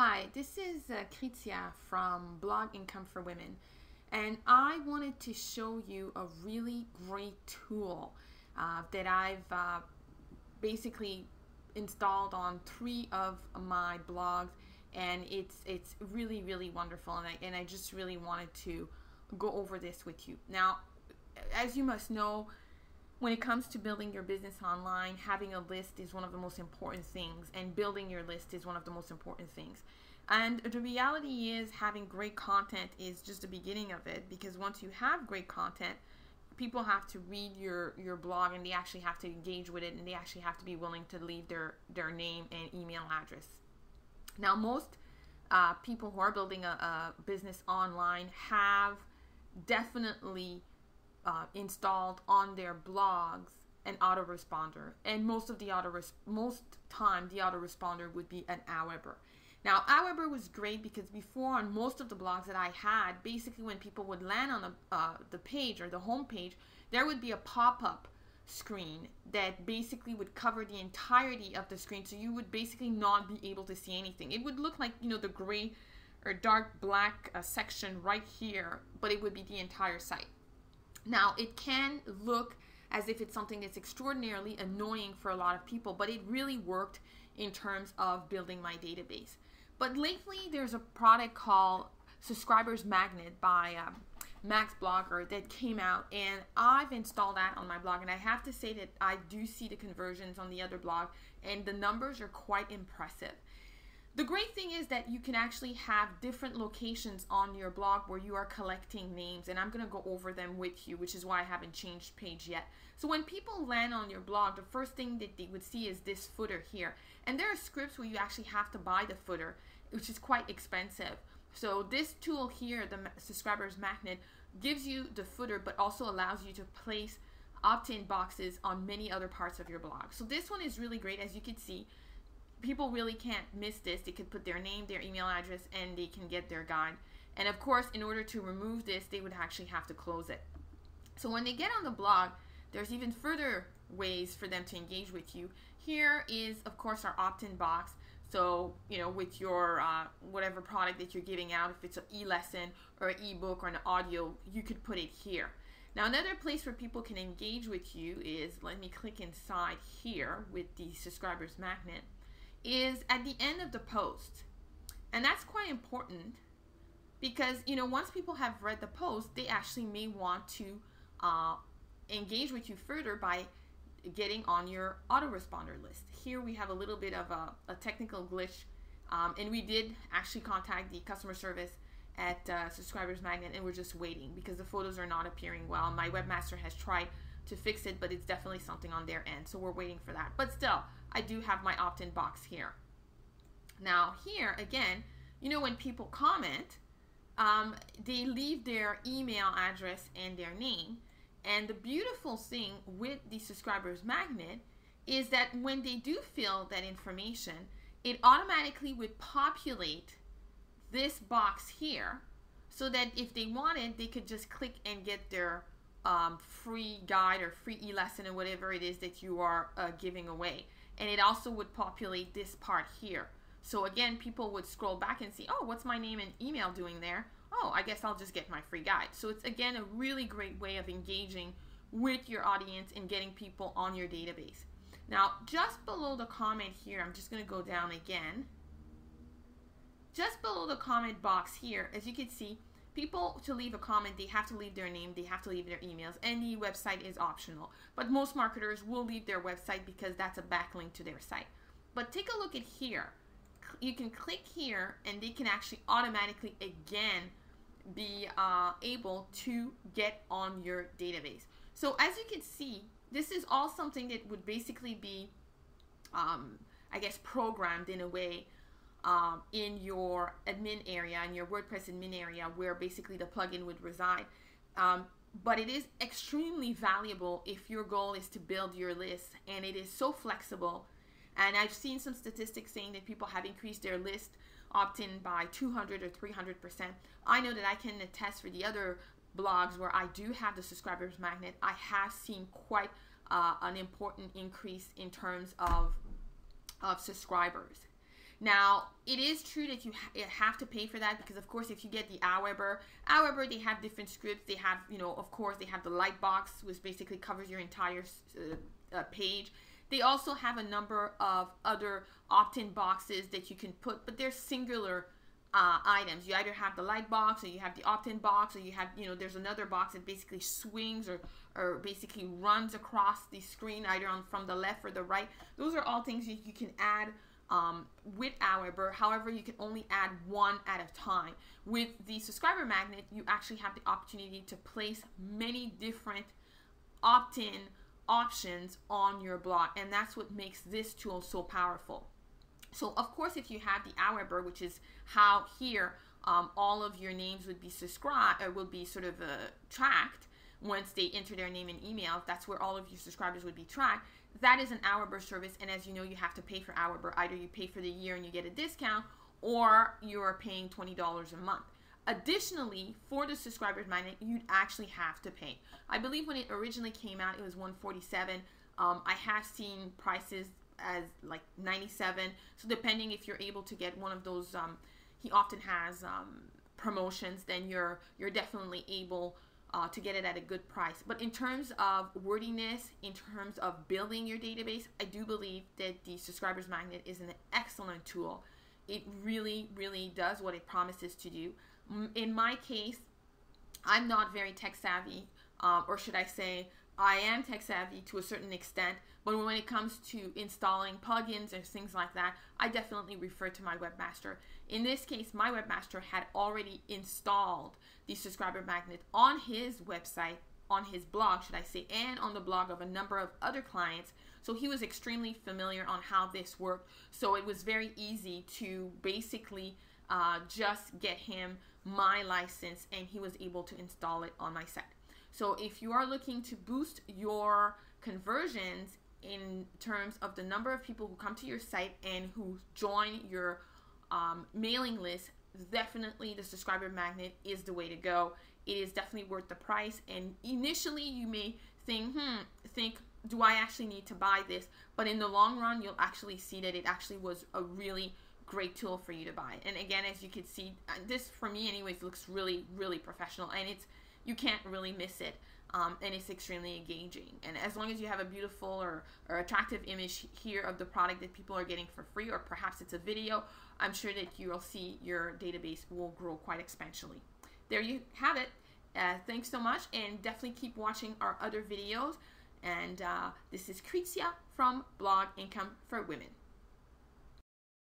Hi, this is Kritia from Blog Income for Women, and I wanted to show you a really great tool that I've basically installed on 3 of my blogs, and it's really wonderful, and I just really wanted to go over this with you. Now, as you must know, when it comes to building your business online, having a list is one of the most important things, and building your list is one of the most important things. And the reality is, having great content is just the beginning of it, because once you have great content, people have to read your blog, and they actually have to engage with it, and they actually have to be willing to leave their name and email address. Now, most people who are building a business online have definitely installed on their blogs an autoresponder, and most time the autoresponder would be an Aweber. Now, Aweber was great because before, on most of the blogs that I had, basically when people would land on the page or the home page, there would be a pop-up screen that basically would cover the entirety of the screen, so you would basically not be able to see anything. It would look like, the gray or dark black section right here, but it would be the entire site. Now, it can look as if it's something that's extraordinarily annoying for a lot of people, but it really worked in terms of building my database. But lately, there's a product called Subscribers Magnet by Max Blogger that came out, and I've installed that on my blog, and I have to say that I do see the conversions on the other blog, and the numbers are quite impressive. The great thing is that you can actually have different locations on your blog where you are collecting names, and I'm going to go over them with you, which is why I haven't changed page yet. So when people land on your blog, the first thing that they would see is this footer here. And there are scripts where you actually have to buy the footer, which is quite expensive. So this tool here, the Subscribers Magnet, gives you the footer, but also allows you to place opt-in boxes on many other parts of your blog. So this one is really great. As you can see, people really can't miss this. They could put their name, their email address, and they can get their guide. And of course, in order to remove this, they would actually have to close it. So when they get on the blog, there's even further ways for them to engage with you. Here is, of course, our opt-in box. So, with your whatever product that you're giving out, if it's an e-lesson or an e-book or an audio, you could put it here. Now, another place where people can engage with you is, let me click inside here with the Subscribers Magnet, is at the end of the post. And that's quite important because, once people have read the post, they actually may want to engage with you further by getting on your autoresponder list. Here we have a little bit of a technical glitch, and we did actually contact the customer service at Subscribers Magnet, and we're just waiting because the photos are not appearing well. My webmaster has tried to fix it, but it's definitely something on their end, so we're waiting for that. But still, I do have my opt-in box here. Now here again, when people comment, they leave their email address and their name. And the beautiful thing with the Subscribers Magnet is that when they do fill that information, it automatically would populate this box here, so that if they wanted, they could just click and get their free guide or free e-lesson or whatever it is that you are giving away. And it also would populate this part here. So again, people would scroll back and see, oh, what's my name and email doing there? Oh, I guess I'll just get my free guide. So it's, again, a really great way of engaging with your audience and getting people on your database. Now, just below the comment here, I'm just going to go down again. Just below the comment box here, as you can see, people, to leave a comment, they have to leave their name, they have to leave their emails, and the website is optional. But most marketers will leave their website because that's a backlink to their site. But take a look at here. You can click here, and they can actually automatically, again, be able to get on your database. So as you can see, this is all something that would basically be, I guess, programmed in a way in your admin area, in your WordPress admin area, where basically the plugin would reside. But it is extremely valuable if your goal is to build your list, and it is so flexible. And I've seen some statistics saying that people have increased their list opt-in by 200 or 300%. I know that I can attest for the other blogs where I do have the Subscribers Magnet, I have seen quite an important increase in terms of subscribers. Now, it is true that you have to pay for that because, of course, if you get the Aweber, they have different scripts. They have, of course, they have the Lightbox, which basically covers your entire page. They also have a number of other opt-in boxes that you can put, but they're singular items. You either have the light box, or you have the opt-in box, or you have, there's another box that basically swings or basically runs across the screen, either from the left or the right. Those are all things you can add with Aweber. However, you can only add one at a time. With the subscriber magnet, you actually have the opportunity to place many different opt-in options on your blog, and that's what makes this tool so powerful. So of course, if you have the Aweber, which is how here all of your names would be subscribed, or will be sort of tracked once they enter their name and email. That's where all of your subscribers would be tracked. That is an Aweber service, and as you know, you have to pay for Aweber. Either you pay for the year and you get a discount, or you are paying $20 a month. Additionally, for the subscribers magnet, you'd actually have to pay. I believe when it originally came out, it was $147. I have seen prices as like $97. So depending if you're able to get one of those, he often has promotions, then you're definitely able to get it at a good price. But in terms of wordiness, in terms of building your database, I do believe that the subscribers magnet is an excellent tool. It really, really does what it promises to do. In my case, I'm not very tech savvy, or should I say, I am tech savvy to a certain extent, but when it comes to installing plugins and things like that, I definitely refer to my webmaster. In this case, my webmaster had already installed the subscriber magnet on his website, on his blog, should I say, and on the blog of a number of other clients. So he was extremely familiar on how this worked. So it was very easy to basically just get him my license, and he was able to install it on my site. So if you are looking to boost your conversions in terms of the number of people who come to your site and who join your mailing list, definitely the subscriber magnet is the way to go. It is definitely worth the price. And initially you may think, do I actually need to buy this? But in the long run, you'll actually see that it actually was a really great tool for you to buy. And again, as you can see, this for me anyways looks really, really professional, and you can't really miss it, and it's extremely engaging. And as long as you have a beautiful or attractive image here of the product that people are getting for free, or perhaps it's a video, I'm sure that you'll see your database will grow quite exponentially. There you have it. Thanks so much, and definitely keep watching our other videos. And this is Krizia from Blog Income for Women.